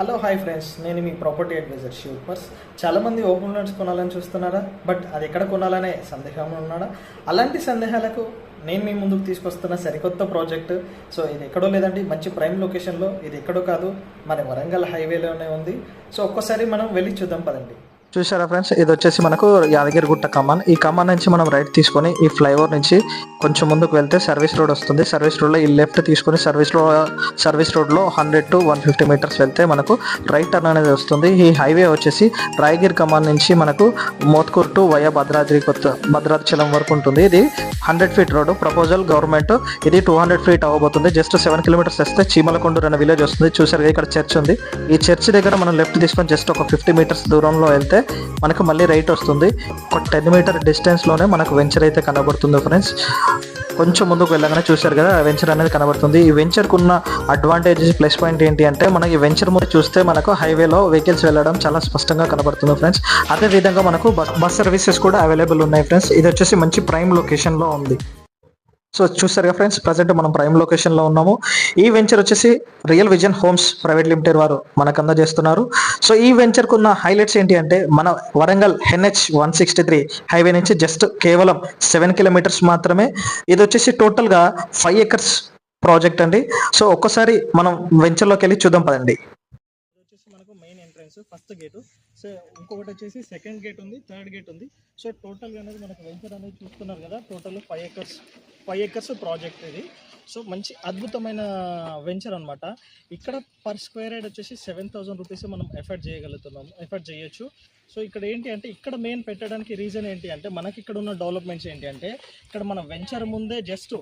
Hello hi friends, నేను మీ property advisor Shivakumar. చాలామంది open lands కొనాలని చూస్తున్నారా, బట్ అది ఎక్కడ కొనాలనే సందేహం ఉన్నాడా? అలాంటి సందేహాలకు నేను మీ ముందుకు తీసుకొస్తున్న సరికొత్త ప్రాజెక్ట్. సో ఇది ఎక్కడో లేదండి, మంచి ప్రైమ్ లొకేషన్లో. ఇది ఎక్కడో కాదు, మన వరంగల్ హైవేలోనే ఉంది. సో ఒక్కసారి మనం వెళ్ళి చూద్దాం పదండి. చూసారా ఫ్రెండ్స్, ఇది వచ్చేసి మనకు యాదగిరిగుట్ట కమాన్. ఈ కమాన్ నుంచి మనం రైట్ తీసుకొని ఈ ఫ్లైఓవర్ నుంచి కొంచెం ముందుకు వెళ్తే సర్వీస్ రోడ్ వస్తుంది. సర్వీస్ రోడ్లో ఈ లెఫ్ట్ తీసుకొని సర్వీస్ రోడ్లో 100 to 150 మీటర్స్ వెళ్తే మనకు రైట్ టర్న్ అనేది వస్తుంది. ఈ హైవే వచ్చేసి రాయగిరి కమాన్ నుంచి మనకు మోత్కూర్ టు వయా భద్రాచలం వరకు ఉంటుంది. ఇది 100 feet రోడ్. ప్రపోజల్ గవర్నమెంట్ ఇది 200 feet అవ్వబోతుంది. జస్ట్ 7 kilometers వస్తే చీమలకొండూరు అనే విలేజ్ వస్తుంది. చూసారు, ఇక్కడ చర్చ్ ఉంది. ఈ చర్చ్ దగ్గర మనం లెఫ్ట్ తీసుకొని జస్ట్ ఒక 50 meters దూరంలో వెళ్తే మనకు మళ్ళీ రైట్ వస్తుంది. ఒక 10 meter డిస్టెన్స్ లోనే మనకు వెంచర్ అయితే కనబడుతుంది ఫ్రెండ్స్. కొంచెం ముందుకు వెళ్ళగానే చూసారు కదా, వెంచర్ అనేది కనబడుతుంది. ఈ వెంచర్కు ఉన్న అడ్వాంటేజెస్ ప్లస్ పాయింట్ ఏంటి అంటే, మనకి ఈ వెంచర్ ముందు చూస్తే మనకు హైవేలో వెహికల్స్ వెళ్ళడం చాలా స్పష్టంగా కనబడుతుంది ఫ్రెండ్స్. అదే విధంగా మనకు బస్ సర్వీసెస్ కూడా అవైలబుల్ ఉన్నాయి ఫ్రెండ్స్. ఇది వచ్చేసి మంచి ప్రైమ్ లొకేషన్ లో ఉంది. సో చూసారుగా ఫ్రెండ్స్, ప్రజెంట్ మనం ప్రైమ్ లొకేషన్ లో ఉన్నాము. ఈ వెంచర్ వచ్చేసి real vision homes private limited వారు మనకు అందజేస్తున్నారు. సో ఈ వెంచర్ కున్న హైలైట్స్ ఏంటి అంటే, మన వరంగల్ NH 163 హైవే నుంచి జస్ట్ కేవలం 7 kilometers మాత్రమే. ఇది వచ్చేసి టోటల్ గా 5 acres ప్రాజెక్ట్ అండి. సో ఒక్కసారి మనం వెంచర్ లోకి వెళ్ళి చూద్దాం పదండి. మనకు main entrance first gate. So ఇంకొకటి వచ్చేసి సెకండ్ గేట్ ఉంది, థర్డ్ గేట్ ఉంది. సో టోటల్గా అనేది మనకు వెంచర్ అనేది చూస్తున్నారు కదా, టోటల్ 5 acres ప్రాజెక్ట్ ఇది. సో మంచి అద్భుతమైన వెంచర్ అనమాట. ఇక్కడ పర్ స్క్వేర్ యార్డ్ వచ్చేసి 7,000 rupees మనం ఎఫర్ట్ చేయొచ్చు. సో ఇక్కడ ఏంటి అంటే, ఇక్కడ మెయిన్ పెట్టడానికి రీజన్ ఏంటి అంటే, మనకి ఇక్కడ ఉన్న డెవలప్మెంట్స్ ఏంటి అంటే, ఇక్కడ మన వెంచర్ ముందే జస్ట్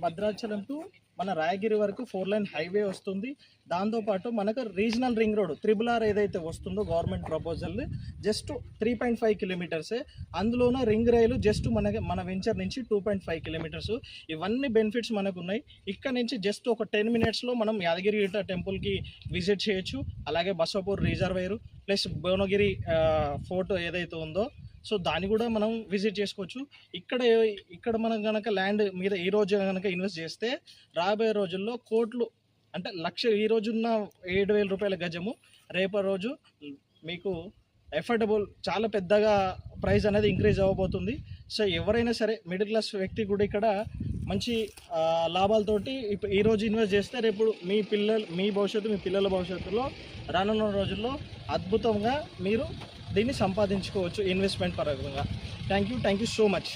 భద్రాచలం టు మన రాయగిరి వరకు 4-lane హైవే వస్తుంది. దాంతోపాటు మనకు రీజనల్ రింగ్ రోడ్ RRR ఏదైతే వస్తుందో గవర్నమెంట్ ప్రపోజల్ జస్ట్ 3.5 kilometers. అందులోనూ రింగ్ రైలు జస్ట్ మన వెంచర్ నుంచి 2.5 kilometers. ఇవన్నీ బెనిఫిట్స్ మనకు ఉన్నాయి. ఇక్కడ నుంచి జస్ట్ ఒక 10 minutesలో మనం యాదగిరి టెంపుల్కి విజిట్ చేయొచ్చు. అలాగే బసవపూర్ రిజర్వేరు ప్లస్ భువనగిరి ఫోర్ట్ ఏదైతే ఉందో, సో దాన్ని కూడా మనం విజిట్ చేసుకోవచ్చు. ఇక్కడ మనం కనుక ల్యాండ్ మీద ఈ రోజు కనుక ఇన్వెస్ట్ చేస్తే రాబోయే రోజుల్లో కోట్లు, అంటే లక్ష, ఈ రోజున్న 7,000 రూపాయల గజము రేపటి రోజు మీకు ఎఫర్డబుల్, చాలా పెద్దగా ప్రైస్ అనేది ఇంక్రీజ్ అవ్వబోతుంది. సో ఎవరైనా సరే మిడిల్ క్లాస్ వ్యక్తి కూడా ఇక్కడ మంచి లాభాలతోటి ఈ రోజు ఇన్వెస్ట్ చేస్తే రేపు మీ భవిష్యత్తు, మీ పిల్లల భవిష్యత్తులో రానున్న రోజుల్లో అద్భుతంగా మీరు దీన్ని సంపాదించుకోవచ్చు ఇన్వెస్ట్మెంట్ పరంగా. Thank you so much.